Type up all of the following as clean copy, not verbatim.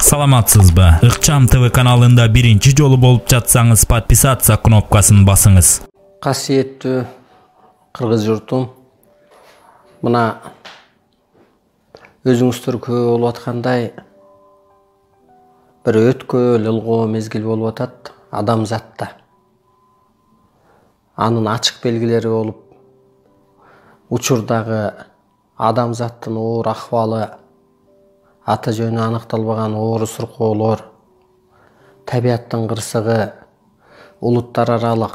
Саламатсызбы? Ыкчам ТВ каналында биринчи жолу болуп жатсаңыз, подписаться кнопкасын басыңыз. Касиеттүү кыргыз журтум, мына өзүңүздөр күбө болуп аткандай бир өткөл ылгоо мезгил болуп атат адамзатта. Анын ачык белгилери болуп, учурдагы адамзаттын оор акыбалы, аты жөнү аныкталбаган оору суркоолор, табияттын кырсыгы, улуттар аралык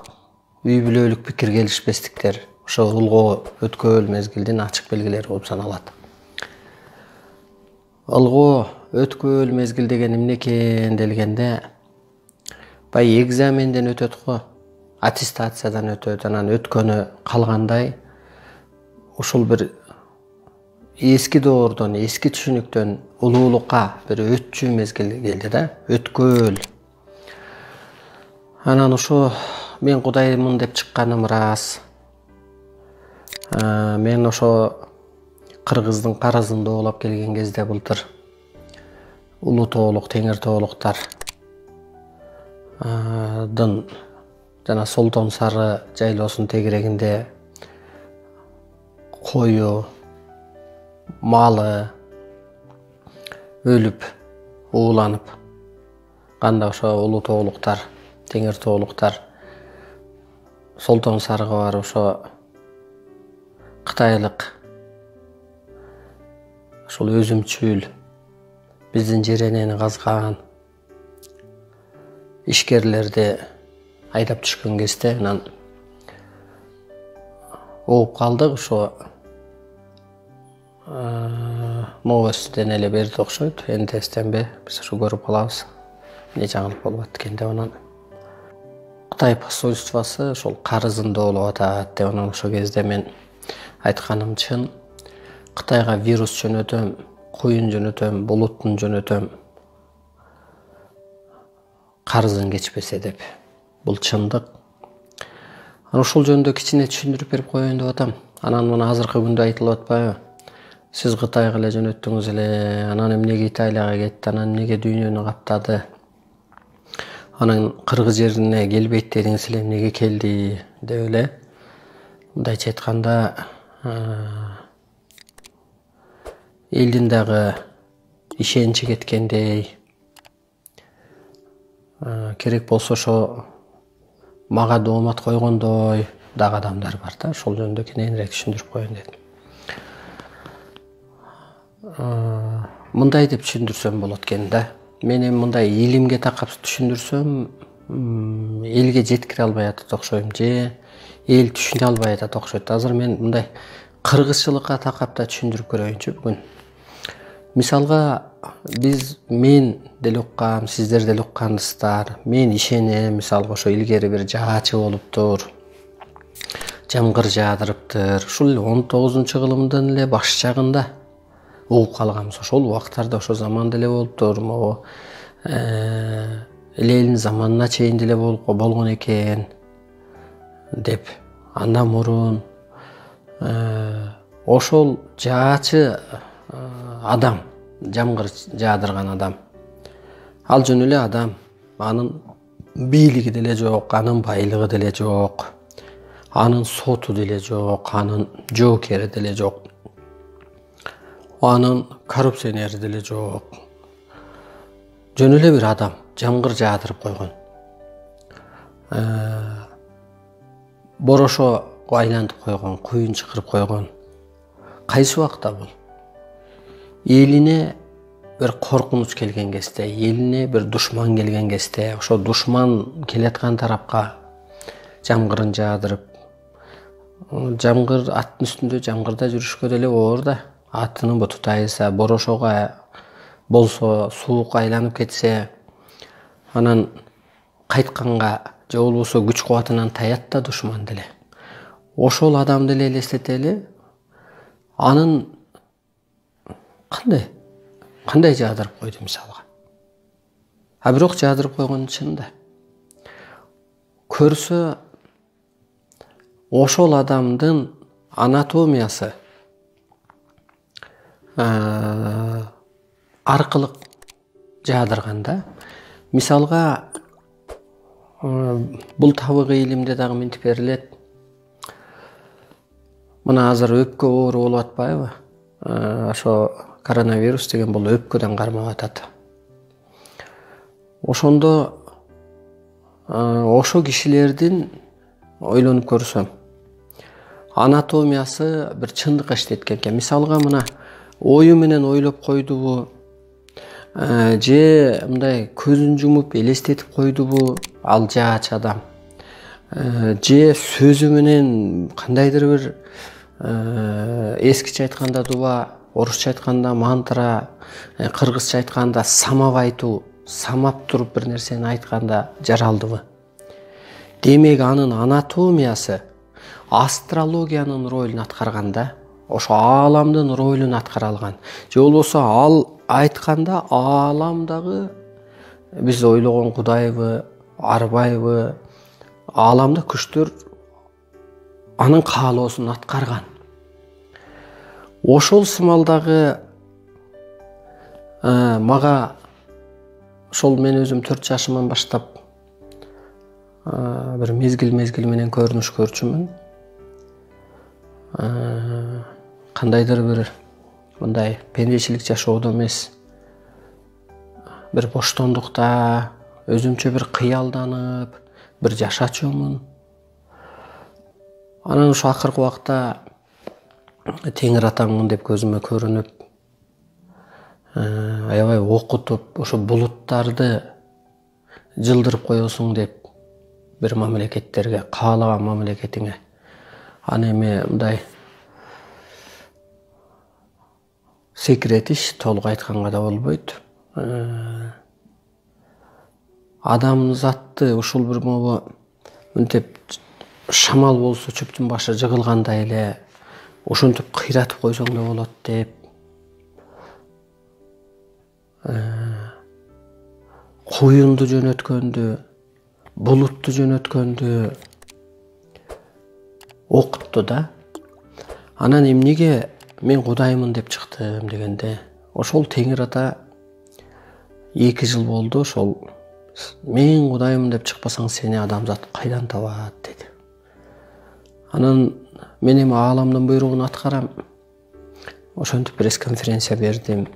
үй бүлөлүк пикир келишпестиктер ошо ылгоо өткөл мезгилдин ачык белгилери болуп саналат. Ылгоо өткөл мезгил деген эмне экен делгенде, бай экзаменден өтөт го, аттестациядан өтөт, анан өткөнү калгандай ушул бир эски доордон, эски түшүнүктөн улуулукка бир өтчү мезгил келди да, өткөл. Анан ошо мен кудаймын деп чыкканым рас. Мен ошо Кыргыздын карызында оолап келген кезде былтыр Улуу тоолук, Теңир тоолуктар жана Солтон Сары жайлоосунун тегерегинде кою, малы өлүп, ууланып, канда ошо Улуу тоолуктар, Теңир тоолуктар Солтон Сарыга барып ошо кытайлык ошол өзүмчүл биздин жеренени казган ишкерлерди айдап түшкөн кезде анан ооп калдык. Ошо новостьтен эле берди окшойт, НТСтенби биз ошо көрүп калабыз эмне жаңылык болуп атты экен деп. Анан Кытай посольствосу ошол карызында болуп атат деп, анан ошол кезде мен айтканым чын, Кытайга вирус жөнөтөм, куюн жөнөтөм, булуттун жөнөтөм, карызын кечпесе деп. Бул чындык. Анан ушул жөнүндө кичине түшүндүрүп берип коеюн деп атам. Анан мына азыркы күндө айтылып атпайбы? Сиз Кытайга эле жөнөттүңүз эле, анан эмнеге Италияга кетти, анан эмнеге дүйнөнү каптады, анан Кыргыз жерине келбейт дедиңиз эле, эмнеге келди деп эле. Мындайча айтканда, элдин дагы ишеничи кеткендей, керек болсо ошо мага доомат койгондой дагы адамдар бар да. Ошол жөнүндө кененирээк түшүндүрүп коеюн дедим. Мындай деп түшүндүрсөм болот экен да. Мен эми мындай илимге такап түшүндүрсөм, элге жеткире албай атат окшойм, же эл түшүнө албай атат окшойт. Азыр мен мындай кыргызчылыкка такап да түшүндүрүп көрөйүнчү бүгүн. Мисалга мен деле уккам, сиздер деле уккансыздар. Мен ишенем, мисалга ошо илгери бир жаачы болуптур, жамгыр жаадырыптыр. Ушул 19-кылымдын эле баш жагында угуп калганбыз. Ошол убактарда, ошо заманда эле болуптур. Могу Ленин заманына чейин деле болгон экен деп. Андан мурун ошол жаачы адам, жамгыр жаадырган адам, ал жөн эле адам. Анын бийлиги деле жок, анын байлыгы деле жок, анын соту деле жок, анын жоокери деле жок, анын коррупционери деле жок. Жөн эле бир адам жамгыр жаадырып койгон, борошо айлантып койгон, куюн чакырып койгон. Кайсы убакта бул? Элине бир коркунуч келген кезде, элине бир душман келген кезде, ошо душман келаткан тарапка жамгырын жаадырып, жамгыр аттын үстүндө жамгырда жүрүшкө деле оор да. Аттынын буту тайса, борошого болсо, суук айланып кетсе, анан кайтканга же болбосо күч кубатынан таят да душман деле. Ошол адамды эле элестетели, анын кандай жаадырып койду мисалга. Бирок жаадырып койгон чын да. Көрсө ошол адамдын анатомиясы аркылык жаадырганда. Мисалга бул табык илимде дагы мынтип берилет. Мына азыр өпкө оору болуп атпайбы? Ошо коронавирус деген бул өпкөдөн кармап атат. Ошондо ошо кишилердин ойлонуп көрсөм, анатомиясы бир чындыкка иштеткен экен. Мисалга мына ою менен ойлоп койдубу, же мындай көзүн жумуп элестетип койдубу ал жаач адам, же сөзү менен кандайдыр бир эскиче айтканда дуба, орусча айтканда мантра, кыргызча айтканда самап айтуу, самап туруп бир нерсени айтканда жаралдыбы? Демек анын анатомиясы астрологиянын ролун аткарганда, ошо ааламдын ролун аткара алган. Же болбосо ал айтканда ааламдагы биз ойлогон Кудайбы, арбайбы, ааламда күчтөр анын каалоосун аткарган. Ошол сымалдагы мага ошол мен өзүм 4 жашыман баштап бир мезгил менен көрүнүш көрчүмүн. Кандайдыр бир мындай пендечилик жашоодо эмес, бир боштондукта өзүмчө бир кыялданып, бир жашачумун. Анан ошо акыркы убакта Теңир атаңмын деп көзүмө көрүнүп, аябай окутуп, ошо булуттарды жылдырып коесуң деп бир мамлекеттерге, каалаган мамлекетиңе. Аны эми мындай секретиш толук айтканга да болбойт. Адамзатты ушул бир могу мынтип шамал болсо чөптүн башы жыгылгандай эле ошентип кыйратып койсоң да болот деп, куюнду жөнөткөндү, булутту жөнөткөндү окутту да. Анан эмнеге мен Кудаймын деп чыктым дегенде, ошол Теңир ата 2 жыл болду, ошол мен Кудаймын деп чыкпасаң сени адамзат кайдан табат деди. Анан мен эми ааламдын буйругун аткарам. Ошентип пресс-конференция бердим.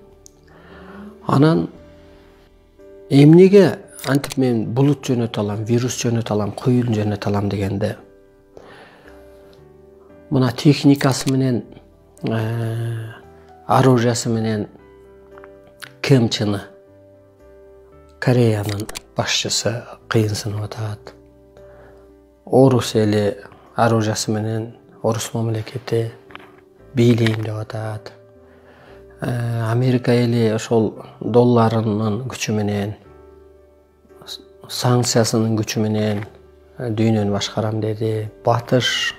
Анан эмнеге антип мен булут жөнөтө алам, вирус жөнөтө алам, куюн жөнөтө алам дегенде, мына техникасы менен, оружиясы менен Ким Чын Ын, Кореянын башчысы кыйынсынып атат. Орус эли оружиясы менен орус мамлекети бийлейм деп атат. Америка эли ошол долларынын күчү менен, санкциясынын күчү менен дүйнөнү башкарам деди. Батыш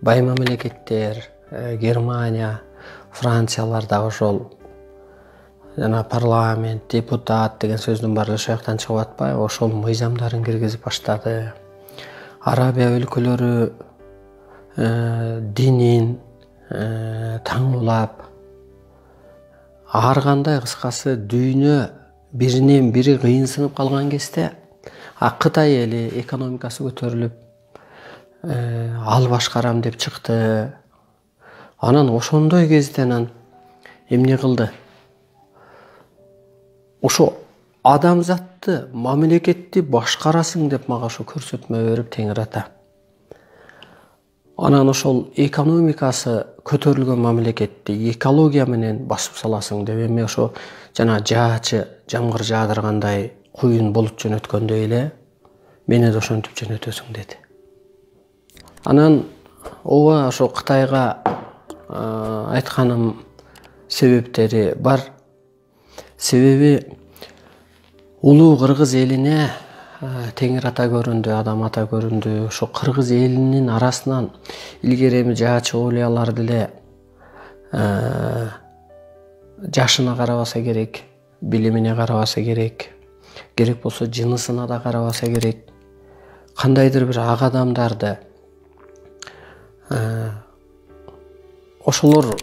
бай мамлекеттер, Германия, Франциялар да ошол жана парламент, депутат деген сөздүн баары ошол жактан чыгып атпайбы? Ошол мыйзамдарын киргизип баштады. Арабия өлкөлөрү динин таңуулап, ар кандай кыскасы дүйнө биринен бири кыйынсынып калган кезде, Кытай эли экономикасы көтөрүлүп, ал башкарам деп чыкты. Анан ошондой кезден эмне кылды? Ошо адамзатты, мамлекетти башкарасың деп мага ошо көрсөтмө берип Теңир ата. Анан ошол экономикасы көтөрүлгөн мамлекетти экология менен басып саласың деп, эми ошо жана жаачы жамгыр жаадыргандай куюн булут жөнөткөндөй эле мени да ошентип жөнөтөсүң деди. Анан ооба ошо Кытайга айтканым себептери бар. Себеби улуу кыргыз элине Теңир ата көрүндү, Адам ата көрүндү. Ошо кыргыз элинин арасынан илгери эми жаачы оолуялар деле жашына карабаса керек, билимине карабаса керек, керек болсо жынысына да карабаса керек. Кандайдыр бир ак адамдарды ошолор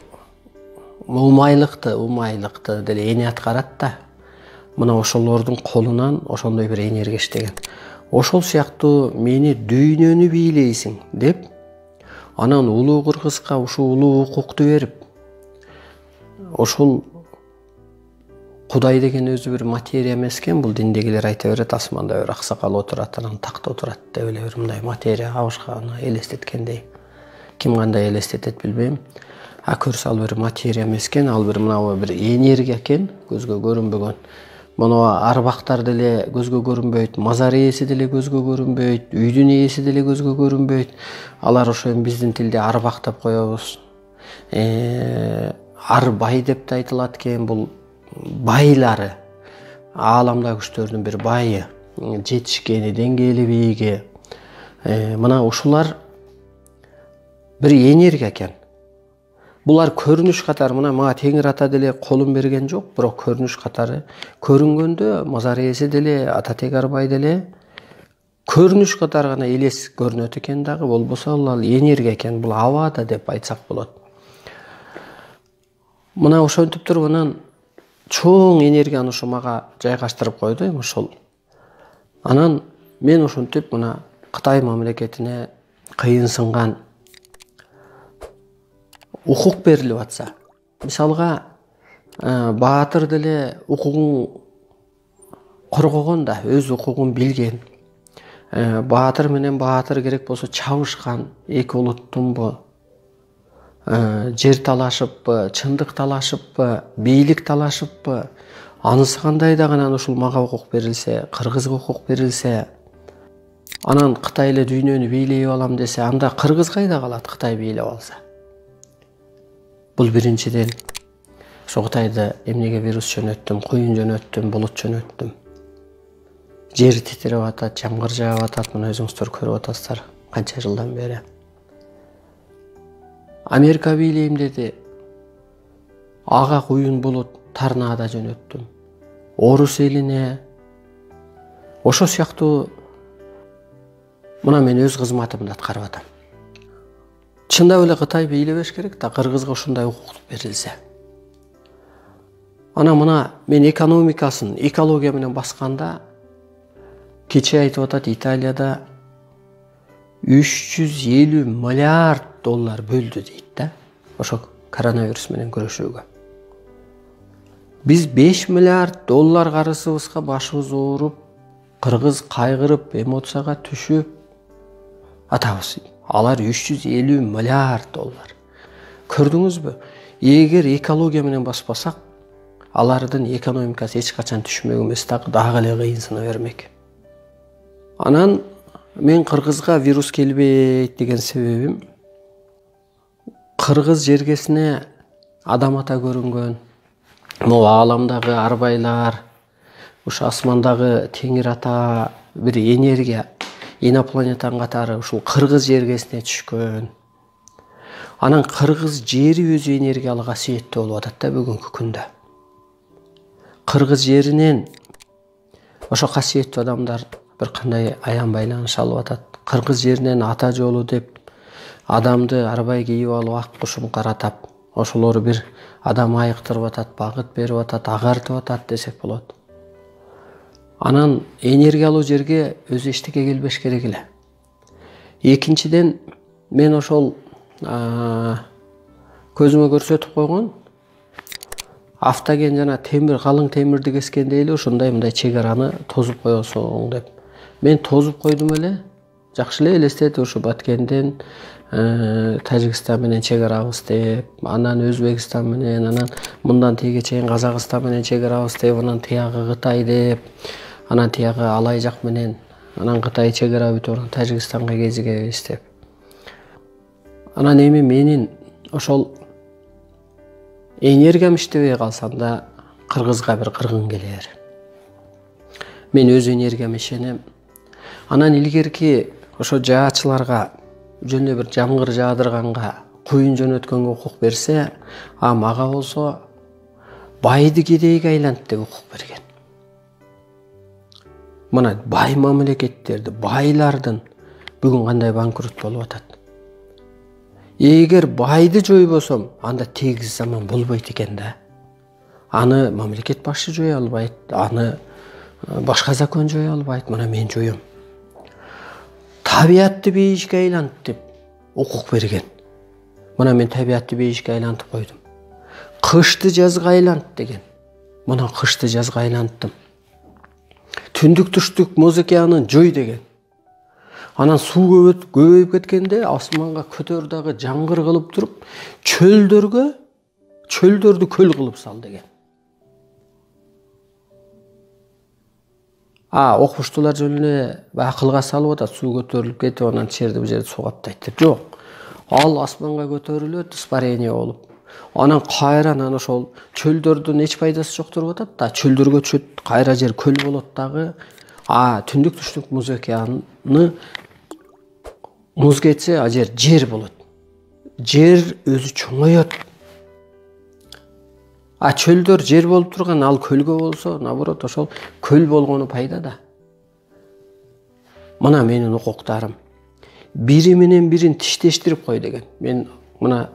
умайлыкты деле эне аткарат да. мына ошолордун колунан ошондой бир энергия иштеген. Ошол сыяктуу мени дүйнөнү бийлейсиң деп, анан улуу кыргызга ушул улуу укукту берип, ошол Кудай деген өзү бир материя эмес экен, бул диндегилер айта берет, асманда бир аксакал отурат, анан такта отурат деп эле бир мындай материя абышканы элестеткендей. Ким кандай элестетет билбейм. А көрсө ал бир материя эмес экен, ал бир мына бир энергия экен, көзгө көрүнбөгөн. Мына арбактар деле көзгө көрүнбөйт, мазар ээси деле көзгө көрүнбөйт, үйдүн ээси деле көзгө көрүнбөйт. Алар ошо биздин тилде арбак деп коебуз. Арбай деп да айтылат экен, бул байлары, ааламдагы күчтөрдүн бир байы, жетишкени, деңгээли бийиги. Мына ушулар бир энергия экен. Булар көрүнүш катары, мына мага Теңир ата деле колун берген жок, бирок көрүнүш катары көрүнгөндө мазар ээси деле, ата Тег Арбай деле көрүнүш катары гана элес көрүнөт экен дагы, болбосо ал энергия экен, бул абада деп айтсак болот. Мына ошентип туруп анан чоң энергияны ошо мага жайгаштырып койду эми ошол. Анан мен ошентип мына Кытай мамлекетине кыйынсынган укук берилип атса, мисалга баатыр деле укугун коргогон да, өз укугун билген. Баатыр менен баатыр керек болсо чабышкан, эки улуттунбу, жер талашыппы, чындык талашыппы, бийлик талашыппы, анысы кандай дагы анан ушул мага укук берилсе, кыргызга укук берилсе, анан Кытай эле дүйнөнү бийлеп алам десе, анда кыргыз кайда калат Кытай бийлеп алса? Бул биринчиден ошо Кытайды эмнеге вирус жөнөттүм, куюн жөнөттүм, булут жөнөттүм. Жер титиреп атат, жамгыр жаап атат, мына өзүңүздөр көрүп атасыздар канча жылдан бери. Америка бийлейм деди. Ага куюн булут торнадо жөнөттүм. Орус элине ошо сыяктуу мына мен өз кызматымды аткарып атам. Чындап эле Кытай бийлебеш керек да, кыргызга ушундай укук берилсе. Ана мына мен экономикасын, экология менен басканда кече айтып атат, Италияда 350 миллиард доллар бөлдү дейт да, ошо коронавирус менен күрөшүүгө. Биз 5 миллиард доллар карызыбызга башыбыз ооруп, кыргыз кайгырып, эмоцияга түшүп атабыз. Алар 350 миллиард доллар. Көрдүңүзбү? Эгер экология менен баспасак, алардын экономикасы эч качан түшмөк эмес, дагы эле кыйынсына бермек. Анан мен кыргызга вирус келбейт деген себебим, кыргыз жергесине адам ата көрүнгөн, могу ааламдагы арбайлар, ушу асмандагы Теңир ата бир энергия, инопланетян катары ушул кыргыз жергесине түшкөн. Анан кыргыз жери өзү энергиялык касиеттүү болуп атат да бүгүнкү күндө. Кыргыз жеринен ошо касиеттүү адамдар бир кандай аян байланыш алып атат. Кыргыз жеринен ата жолу деп адамды арбай кийип алып ак кушум каратап, ошолор бир адам айыктырып атат, багыт берип атат, агартып атат десек болот. Анан энергиялуу жерге өзү эчтеке келбеш керек эле. Экинчиден мен ошол көзүмө көрсөтүп койгон автоген жана темир, калың темирди кескенде эле ушундай мындай чек араны тозуп коесуң деп. Мен тозуп койдум эле, жакшы эле элестет, ушу Баткенден Тажикстан менен чек арабыз деп, анан Өзбекстан менен, анан мындан тиге чейин Казакстан менен чек арабыз деп, анан тиягы Кытай деп, анан тиягы Алай жак менен, анан Кытай чек ара бүтүп, анан Тажикстанга кезигебиз деп. Анан эми менин ошол энергиям иштебей калсам да кыргызга бир кыргын келер. Мен өз энергияма ишенем. Анан илгерки ошо жаачыларга жөн эле бир жамгыр жаадырганга, куюн жөнөткөнгө укук берсе, а мага болсо байды кедейге айлант деп укук берген. Мына бай мамлекеттерди, байлардын бүгүн кандай банкрот болуп атат. Эгер байды жойбосом, анда тегиз заман болбойт экен да. аны мамлекет башчы жое албайт, аны башка закон жое албайт, мына мен жоем. Табиатты бейишке айлант деп укук берген. Мына мен табиатты бейишке айлантып койдум. Кышты жазга айлант деген. Мына кышты жазга айланттым. Түндүк түштүк Муз океанын жой деген. Анан суу көбөйүп кеткенде асманга көтөр дагы жаңгыр кылып туруп, чөлдөрдү көл кылып сал деген. Окумуштуулар жөнүнө акылга салып атат, суу көтөрүлүп кетип, анан жерди бул жерде суу каптайт деп. Жок. Ал асманга көтөрүлөт, испарение болуп. Анан кайра ошол чөлдөрдүн эч пайдасы жок туруп атат да, чөлдөргө түшөт, кайра жер көл болот дагы. Түндүк түштүк Муз океаны муз кетсе, жер болот. Жер өзү чоңойот. Чөлдөр жер болуп турган, ал көлгө болсо, наоборот, ошол көл болгону пайда да. Мына менин укуктарым. Бири менен бирин тиштештирип кой деген. Мен мына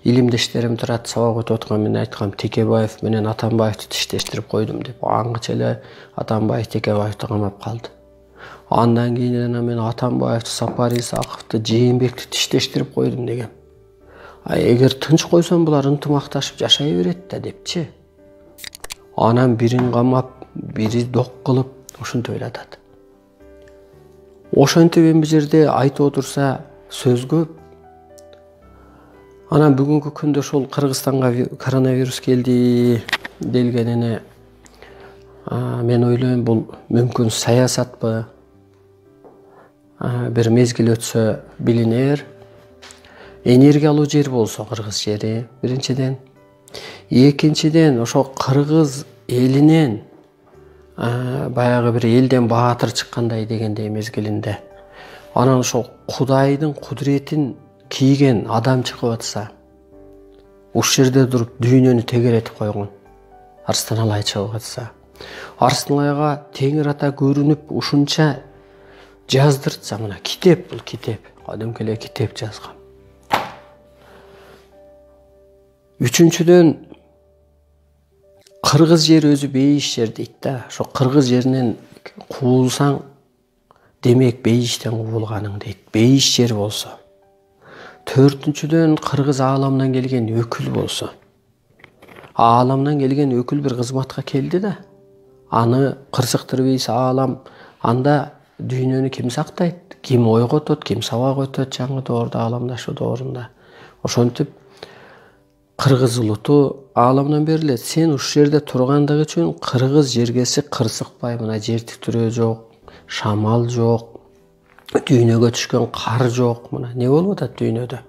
илимдештерим турат, сабак өтүп аткан, мен айткам, Текебаев менен Атамбаевди тиштештирип койдум деп. Аңгыча эле Атамбаев Текебаевди камап калды. Андан кийин мен Атамбаевди, Сапар Исаковду, Жээнбекти тиштештирип койдум деген. Эгер тынч койсом булар ынтымакташып жашай берет да депчи. Анан бирин камап, бири док кылып, ошентип элатат. Ошентип эми бул жерде айтып отурса сөз көп. Анан бүгүнкү күндө ошол Кыргызстанга коронавирус келди делгенине мен ойлойм, бул мүмкүн саясатпы? Бир мезгил өтсө билинер. Энергиялуу жер болсо Кыргыз жери биринчиден. Экинчиден ошо Кыргыз элинен баягы бир элден баатыр чыккандай дегендей мезгилинде. Анан ошол Кудайдын кудуретин кийген адам чыгып атса, ушул жерде туруп дүйнөнү тегеретип койгон Арстан Алай чыгып атса, Арстан Алайга Теңир ата көрүнүп ушунча жаздыртса, мына китеп, бул китеп, кадимки эле китеп жазган. Үчүнчүдөн, Кыргыз жери өзү бейиш жер дейт да. Ошо Кыргыз жеринен куулсаң, демек бейиштен куулганың дейт. Бейиш жер болсо. Төртүнчүдөн, Кыргыз ааламдан келген өкүл болсо. Ааламдан келген өкүл бир кызматка келди да. Аны кырсыктырбайсыз аалам, анда дүйнөнү ким сактайт? Ким ойготот, ким сабак өтөт жаңы доорда, ааламдашуу доорунда. Ошентип Кыргыз улуту ааламдан берилет. Сен ушул жерде тургандыгы үчүн Кыргыз жергеси кырсыкпай, мына жер титирөө жок, шамал жок, дүйнөгө түшкөн кар жок. Мына не болуп атат дүйнөдө?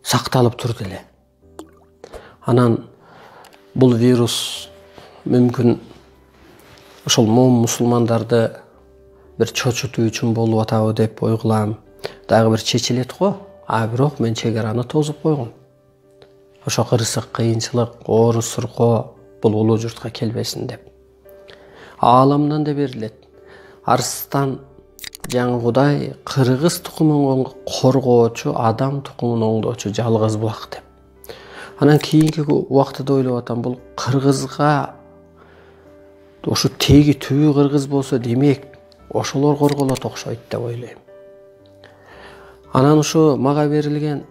Сакталып турду эле. Анан бул вирус мүмкүн ошол мусулмандарды бир чочутуу үчүн болуп атабы деп ойгулам. Дагы бир чечилет го. Бирок мен чек араны тозуп койгом. Ошо кырсык, кыйынчылык, оору суркоо бул улуу журтка келбесин деп. Ааламдан да берилет. Арстан жаңы Кудай кыргыз тукумун коргоочу, адам тукумун оңдоочу жалгыз булак деп. Анан кийинки убактыда ойлоп атам, бул кыргызга ушу теги түбү кыргыз болсо, демек ошолор корголот окшойт деп ойлойм. Анан ушу мага берилген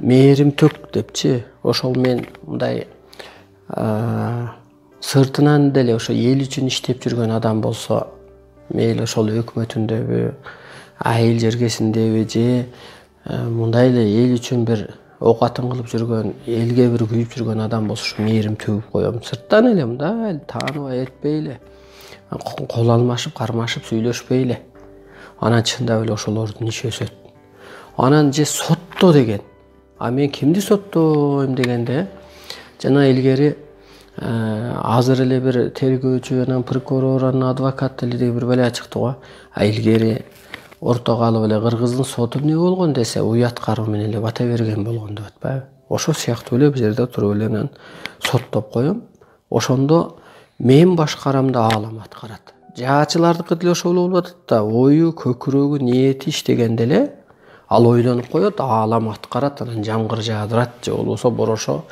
мээрим төк депчи, ошол мен мындай сыртынан деле ошо эл үчүн иштеп жүргөн адам болсо, мейли ошол өкмөтүндөбү, айыл жергесиндеби же мындай эле эл үчүн бир оокатын кылып жүргөн, элге бир күйүп жүргөн адам болсо, ушу мээрим төгүп коем. Сырттан эле мындай тааныбай этпей эле, кол алмашып, кармашып сүйлөшпөй эле. Анан чындап эле ошолордун иши өсөт. Анан же сотто деген. Мен кимди соттойм дегенде, жана илгери азыр эле бир тергөөчү, анан прокурор, анан адвокат деле бир бала чыкты го. Илгери ортого алып эле Кыргыздын соту эмне болгон десе, уят кароо менен эле бата берген болгон деп атпайбы? Ошо сыяктуу эле бул жерде туруп эле мен соттоп коем. Ошондо мен башкарамды аалам аткарат. Жаачылардыкы деле ошол болуп атат да, ою, көкүрөгү, ниети иштегенде эле ал ойлонуп коет, аалам аткарат, анан жамгыр жаадырат, же болбосо борошо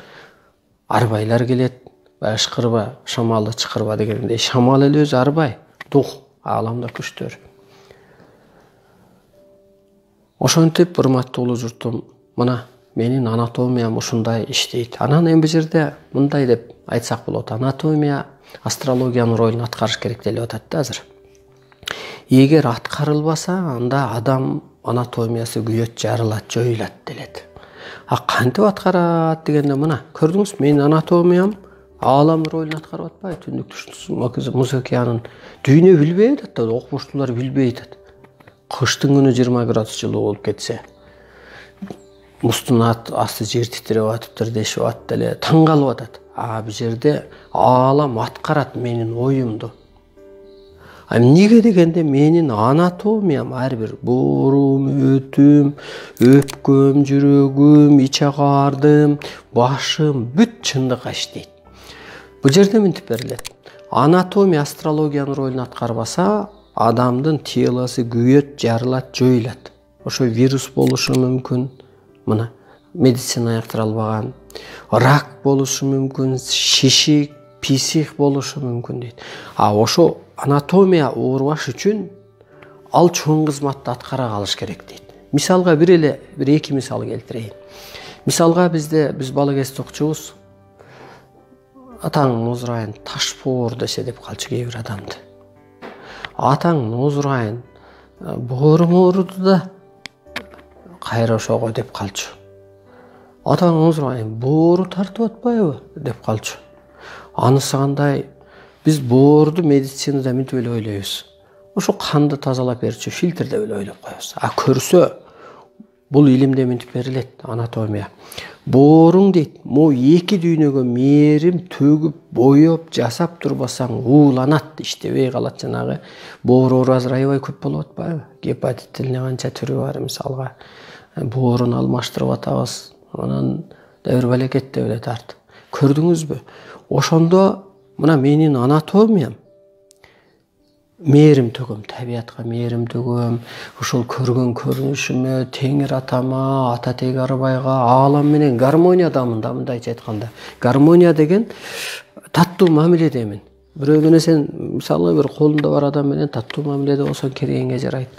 арбайлар келет, ышкырба, шамалды чыкырба дегендей. Шамал эле өзү арбай, дух, ааламда күчтөр. Ошентип, урматтуу журтум, мына менин анатомиям ушундай иштейт. Анан эми бул жерде мындай деп айтсак болот. Анатомия астрологиянын ролун аткарыш керек деп атат да азыр. Эгер аткарылбаса, анда адам анатомиясы күйөт, жарылат, жоюлат делет. А кантип аткарат дегенде мына көрдүңүз, менин анатомиям ааламдын ролун аткарып атпайбы? Түндүк Муз океанын дүйнө билбей атат да, окумуштуулар билбей атат. Кыштын күнү 20 градус жылуу болуп кетсе, муздун асты жер титиреп атыптыр дешип атат эле, таң калып атат. Бул жерде аалам аткарат менин оюмду. Эмнеге дегенде менин анатомиям ар бир боорум, өтүм, өпкөм, жүрөгүм, ич агардым, башым бүт чындыкка иштейт. Бул жерде мынтип берилет. Анатомия астрологиянын ролун аткарбаса, адамдын телосы күйөт, жарылат, жоюлат. Ошо вирус болушу мүмкүн. Мына медицина аяктыра албаган, рак болушу мүмкүн, шишик, писих болушу мүмкүн дейт. Ошо анатомия оорубаш үчүн ал чоң кызматты аткара калыш керек дейт. Мисалга бир эки мисал келтирейин. Мисалга биз бала кезде окчубуз. Атаң озурайын таш боор десе деп калчу кээ бир адамды. Атаң озурайын бооруң ооруду да кайра ошого деп калчу. Атаң озурайын боору тартып атпайбы деп калчу. Анысы кандай? Биз боорду медицинада мынтип эле ойлойбуз. Ошо канды тазалап берчү фильтр деп эле ойлоп коебуз. Көрсө бул илимде мынтип берилет, анатомия. Бооруң дейт, мо эки дүйнөгө мээрим төгүп, боёп, жасап турбасаң ууланат, иштебей калат. Жанагы боор оору азыр аябай көп болуп атпайбы? Гепатит эмне канча түрү бар мисалга. Боорун алмаштырып атабыз. Анан дабыр балекет деп эле тарт. Көрдүңүзбү? Ошондо мына менин анатомиям мээрим төгөм, табиятка мээрим төгөм, ошол көргөн көрүнүшүмө, Теңир атама, ата теги арбайга, аалам менен гармониядамын да, мындайча айтканда. Гармония деген таттуу мамиледемин. Бирөө менен сен мисалы бир колунда бар адам менен таттуу мамиледе болсоң керегиңе жарайт.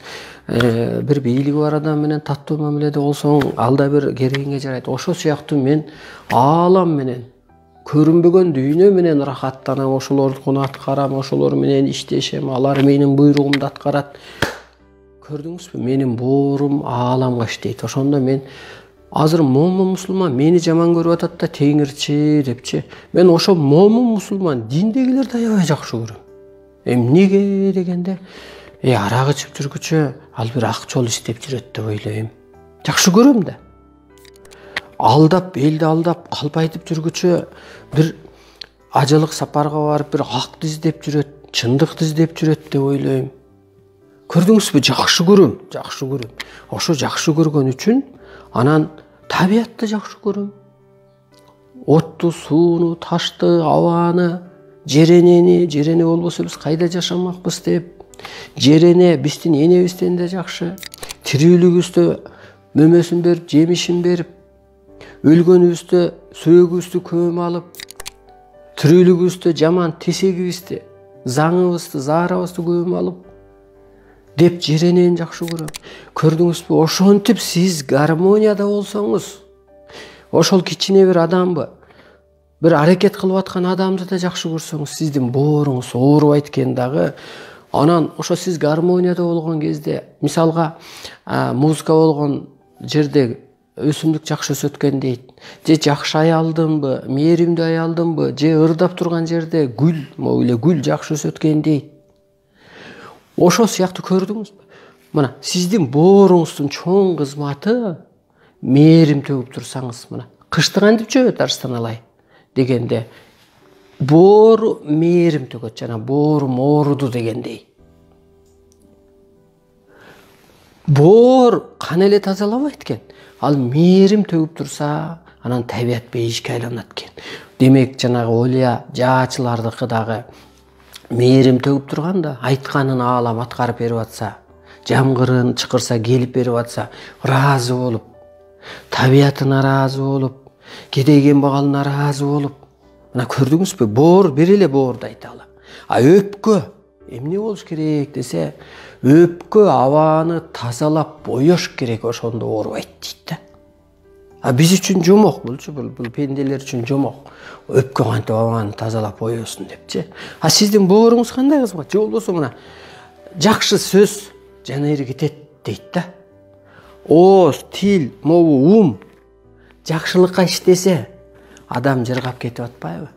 Бир бийлиги бар адам менен таттуу мамиледе болсоң ал да бир керегиңе жарайт. Ошол сыяктуу мен аалам менен көрүнбөгөн дүйнө менен рахаттанам, ошолордукун аткарам, ошолор менен иштешем, алар менин буйругумду аткарат. Көрдүңүзбү? Менин боорум ааламга иштейт. Ошондо мен азыр момун мусулман мени жаман көрүп атат да, Теңирчи депчи. Мен ошол момун мусулман диндегилерди аябай жакшы көрөм. Эмнеге дегенде, арак ичип жүргүчө ал бир ак жол издеп жүрөт деп ойлойм. Жакшы көрөм да. Алдап, элди алдап, калпайтып жүргүчө бир ажылык сапарга барып, бир акты издеп жүрөт, чындыкты издеп жүрөт деп ойлойм. Көрдүңүзбү? Жакшы көрөм, жакшы көрөм. Ошо жакшы көргөн үчүн анан табиятты жакшы көрөм. Отту, сууну, ташты, абаны, жерене болбосо биз кайда жашамакпыз деп. Жерене биздин энебизден да жакшы. Тирүүлүгүбүздө мөмөсүн берип, жемишин берип, өлгөнүбүздө сөөгүбүздү көм алып, тирүүлүгүбүздө жаман тесегибизди, заңыбызды, заарабызды көм алып деп жеренени жакшы көрөм. Көрдүңүзбү? Ошентип сиз гармонияда болсоңуз, ошол кичине бир адамбы, бир аракет кылып аткан адамды да жакшы көрсөңүз, сиздин бооруңуз оорубайт экен дагы. Анан ошо сиз гармонияда болгон кезде, мисалга музыка болгон жерде өсүмдүк жакшы өсөт экен дейт. Же жакшы аялдымбы, мээримдүү аялдымбы, же ырдап турган жерде гүл, могу эле гүл жакшы өсөт экен дейт. Ошол сыяктуу көрдүңүзбү? Мына сиздин бооруңуздун чоң кызматы мээрим төгүп турсаңыз, мына кышты кантип жөөт Арстан алай дегенде боору мээрим төгөт, жана боорум ооруду дегендей. Боор кан эле тазалабайт экен. Ал мээрим төгүп турса, анан табият бейишке айланат экен. Демек, жанагы Олия жаачылардыкы дагы мээрим төгүп турганда, айтканын аалам аткарып берип атса, жамгырын чыкырса келип берип атса, ыраазы болуп, табиятына ыраазы болуп, кедей кембагал наразы болуп, мына көрдүңүзбү, боор бир эле боорду айта алам. А өпкө эмне болуш керек десе, өпкө абаны тазалап боёш керек, ошондо оорубайт дейт да. А биз үчүн жомок булчу, бул пенделер үчүн жомок. Өпкө кантип абаны тазалап боёсун депчи. А сиздин бооруңуз кандай кызмат? Же болбосо мына жакшы сөз жанайыр кетет дейт да. Ооз, тил, могу, жакшылыкка иштесе, адам жыргап кетип атпайбы?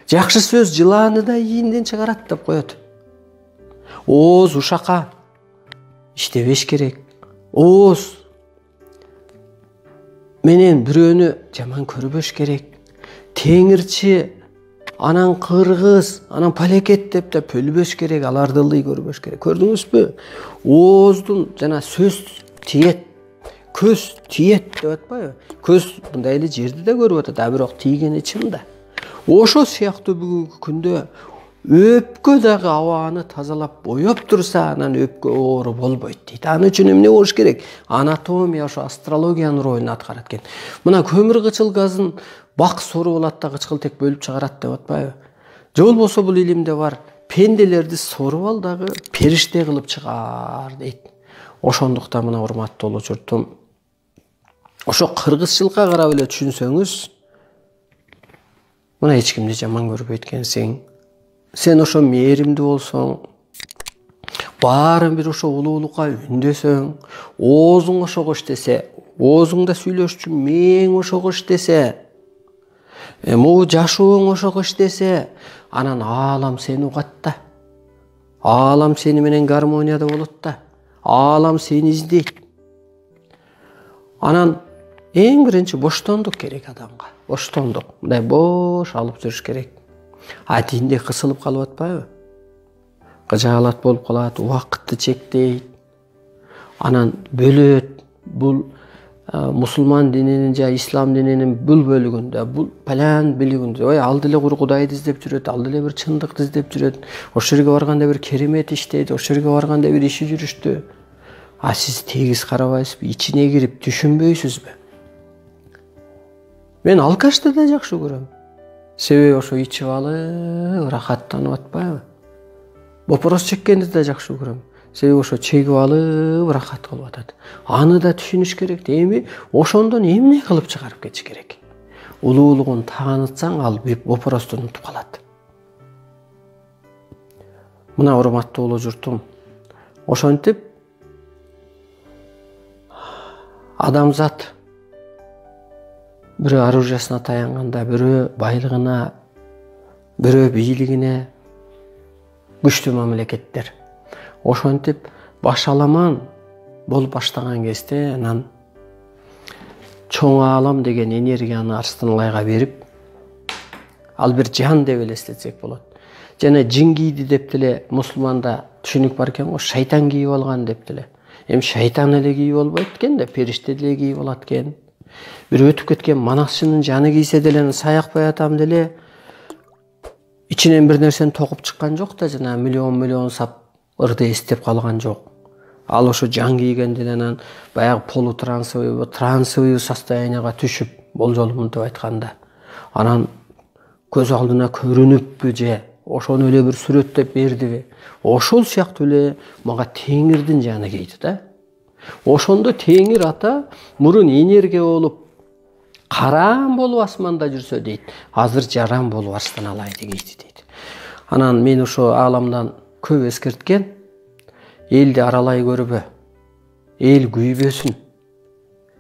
Жакшы сөз жылааны да ийинден чыгарат деп коет. Ооз ушакка иштебеш керек. Ооз менен бирөөнү жаман көрбөш керек. Теңирчи, анан кыргыз, анан палекет деп да пөлбөш керек, аларды ылдый көрбөш керек. Көрдүңүзбү? Ооздун жана сөз тиет, көз тиет деп атпайбы? Көз мындай эле жерди да көрүп атат, а бирок тийгени чын да. Ошо сыяктуу бүгүнкү күндө өпкө дагы абаны тазалап боёп турса, анан өпкө оору болбойт дейт. Аны үчүн эмне болуш керек? Анатомия, ошо астрологиянын ролун аткарат экен. Мына көмүр кычыл газын бак сору болот да кычкылтек бөлүп чыгарат деп атпайбы? Же болбосо бул илимде бар, пенделерди соруп ал дагы периште кылып чыгар дейт. Ошондуктан мына урматтуу улуу журтум, ошо кыргызчылыкка карап эле түшүнсөңүз, мына эч кимди жаман көрбөйт экенсиң. Сен ошо мээримдүү болсоң, баарын бир ошо улуулукка үндөсөң, оозуң ошого иштесе, оозуңда сүйлөшчү мээң ошого иштесе, могу жашооң ошого иштесе, анан аалам сени угат да. Аалам сени менен гармонияда болот да. Аалам сени издейт. Анан эң биринчи боштондук керек адамга. Боштондук. Мындай бош алып жүрүш керек. А динде кысылып калып атпайбы? Кыжаалат болуп калат, убакытты чектейт. Анан бөлөт. Бул мусулман дининин же ислам дининин бул бөлүгүндө, бул палан билигинде, ой, ал деле кур Кудайды издеп жүрөт, ал деле бир чындыкты издеп жүрөт. Ошол жерге барганда бир керемет иштейт, ошол жерге барганда бир иши жүрүштү. А сиз тегиз карабайсызбы, ичине кирип түшүнбөйсүзбү? Мен алкашты да жакшы көрөм. Себеби ошо ичип алып рахаттанып атпайбы? Бопороз чеккенди да жакшы көрөм. Себеби ошо чегип алып рахат кылып атат. Аны да түшүнүш керек. Эми ошондон эмне кылып чыгарып кетиш керек? Улуулугун таанытсаң, ал бопорозду унутуп калат. Мына урматтуу улуу журтум, ошентип адамзат бирөө оружиясына таянганда, бирөө байлыгына, бирөө бийлигине, күчтүү мамлекеттер. Ошентип башаламан болуп баштаган кезде, анан чоң аалам деген энергияны Арстан Алайга берип, ал бир жан деп элестетсек болот. Жана жингийди деп деле мусулманда түшүнүк бар экен го, шайтан кийип алган деп деле. Эми шайтан эле кийип албайт экен да, периште деле кийип алат экен. Бир өтүп кеткен манасчынын жаны кийсе деле, саякпай атам деле ичинен бир нерсени токуп чыккан жок да, жана миллион сап ырды эстеп калган жок. Ал ошо жан кийгенде анан баягы трансовый состоянияга түшүп, болжол мынтип айтканда, анан көз алдына көрүнүппү же ошону эле бир сүрөттөп бердиби? Ошол сыяктуу эле мага Теңирдин жаны кейди да. Ошондо Теңир ата мурун энергия болуп караан болуп асманда жүрсө дейт, азыр жаран болуп Арстан Алайды кейди дейт. Анан мен ошо ааламдан көп эскерткен, элди аралай көрбө, эл күйбөсүн,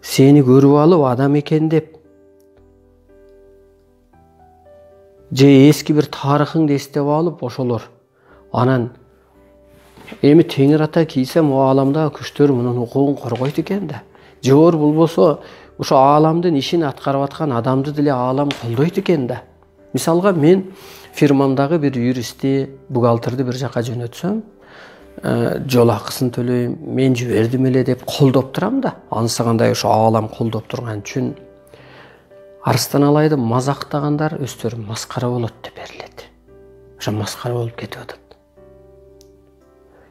сени көрүп алып адам экен деп, же эски бир тарыхыңды эстеп алып ошолор. Анан эми Теңир ата кийсе, могу ааламдагы күчтөр мунун укугун коргойт экен да. Же болбосо ошо ааламдын ишин аткарып аткан адамды деле аалам колдойт экен да. Мисалга мен фирмамдагы бир юристти, бухгалтерди бир жака жөнөтсөм, жол акысын төлөйм, мен жибердим эле деп колдоп турам да. Анысы кандай ошо аалам колдоп турган үчүн Арстан Алайды мазактагандар өздөрү маскара болот деп берилет. Ошо маскара болуп кетип атат.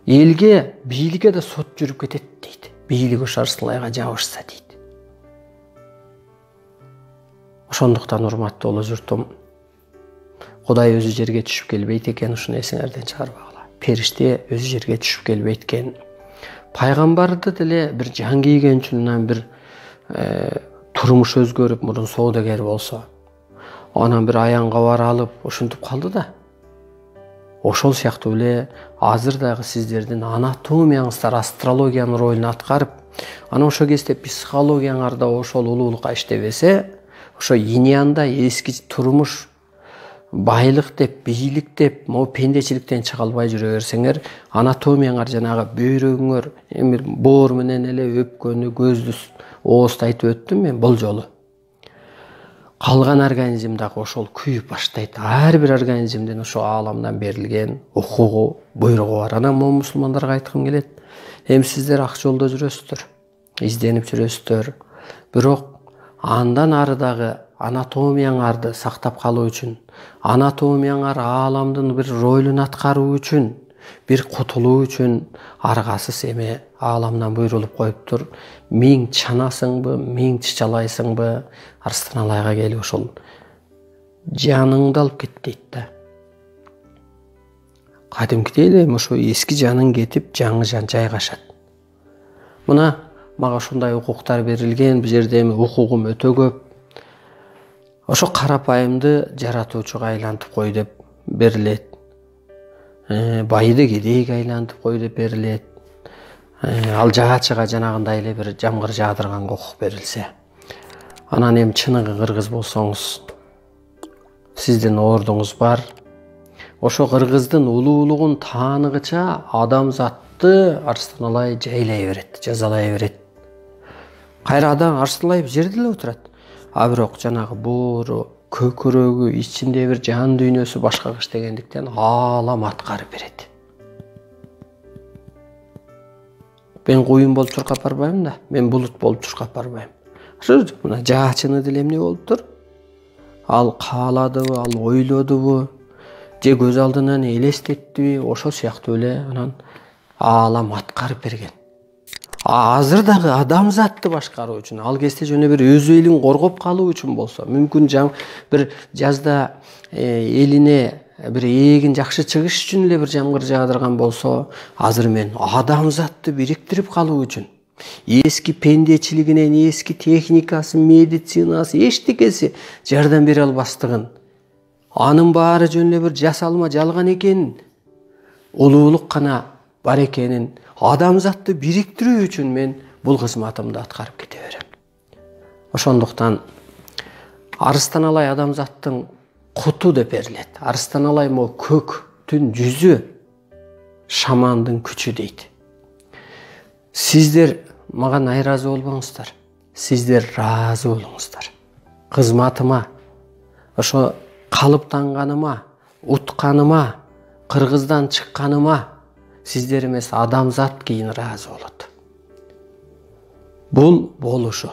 Элге, бийликке да сот жүрүп кетет дейт. Бийлик ошо Арстан Алайга жабышса дейт. Ошондуктан урматтуу улуу журтум, Кудай өзү жерге түшүп келбейт экен, ушуну эсиңерден чыгарбагыла. Периште өзү жерге түшүп келбейт экен. Пайгамбарды деле бир жан кийген үчүн бир турмуш өзгөрүп, мурун соодагер болсо, анан бир аянга бара алып ушинтип калды да. Ошол сыяктуу эле азыр дагы сиздердин анатомияңыздар астрологиянын ролун аткарып, анан ошол кезде психологияңарда ошол улуулукка иштебесе, ошо иньянда эски турмуш, байлык деп, бийлик деп, могу пендечиликтен чыга албай жүрө берсеңер, анатомияңар жанагы бөйрөгүңөр, эми боор менен эле өпкөнү, көздү, оозду айтып өттүм мен бул жолу. Калган организм дагы ошол күйүп баштайт. Ар бир организмдин ошо ааламдан берилген укугу, буйругу бар. Анан могу мусулмандарга айткым келет. Эми сиздер ак жолдо жүрөсүздөр, изденип жүрөсүздөр. Бирок андан ары дагы анатомияңарды сактап калуу үчүн, анатомияңар ааламдын бир ролун аткаруу үчүн, бир кутулуу үчүн аргасыз эме ааламдан буйрулуп коюптур. Миң чанасыңбы, миң чычалайсыңбы, Арстаналайга келип ошол жаныңды алып кет дейт да. Кадимкидей эле ошо эски жаның кетип, жаңы жан жайгашат. Мына мага ушундай укуктар берилген, бул жерде эми укугум өтө көп. Ошо карапайымды жаратуучуга айлантып кой деп берилет. Байды кедейге айлантып кой деп берилет. Ал жаачыга жанагындай эле бир жамгыр жаадырганга укук берилсе. Анан эми чыныгы кыргыз болсоңуз, сиздин ордуңуз бар. Ошо кыргыздын улуулугун тааныгыча адамзатты Арстаналай жайлай берет, жазалай берет. Кайра адам Арстаналай жерде эле отурат. А бирок жанагы боору, көкүрөгү, ичинде бир жан дүйнөсү башкага иштегендиктен аалам аткарып берет. Мен куюн болуп чуркап барбайм да, мен булут болуп чуркап барбайм. Мына жаачыны деле эмне болуптур? Ал кааладыбы, ал ойлодубу, же көз алдынан элестеттиби, ошол сыяктуу эле анан аалам аткарып берген. Азыр дагы адамзатты башкаруу үчүн, ал кезде жөн бир өз элин коргоп калуу үчүн болсо, мүмкүн бир жазда элине бир эгин жакшы чыгыш үчүн эле бир жамгыр жаадырган болсо, азыр мен адамзатты бириктирип калуу үчүн, эски пендечилигинен, эски техникасы, медицинасы, эчтекеси жардам бере албастыгын, анын баары жөн эле бир жасалма, жалган экенин, улуулук гана бар экенин, адамзатты бириктирүү үчүн мен бул кызматымды аткарып кете берем. Ошондуктан Арстаналай адамзаттын куту деп берилет. Арстаналай мо көктүн жүзү, шамандын күчү дейт. Сиздер мага найразы болбоңуздар. Сиздер разы болуңуздар. Кызматыма, ошо калыптанганыма, утканыма, кыргыздан чыкканыма сиздер эмес адамзат кийин разы болот. Бул болушу.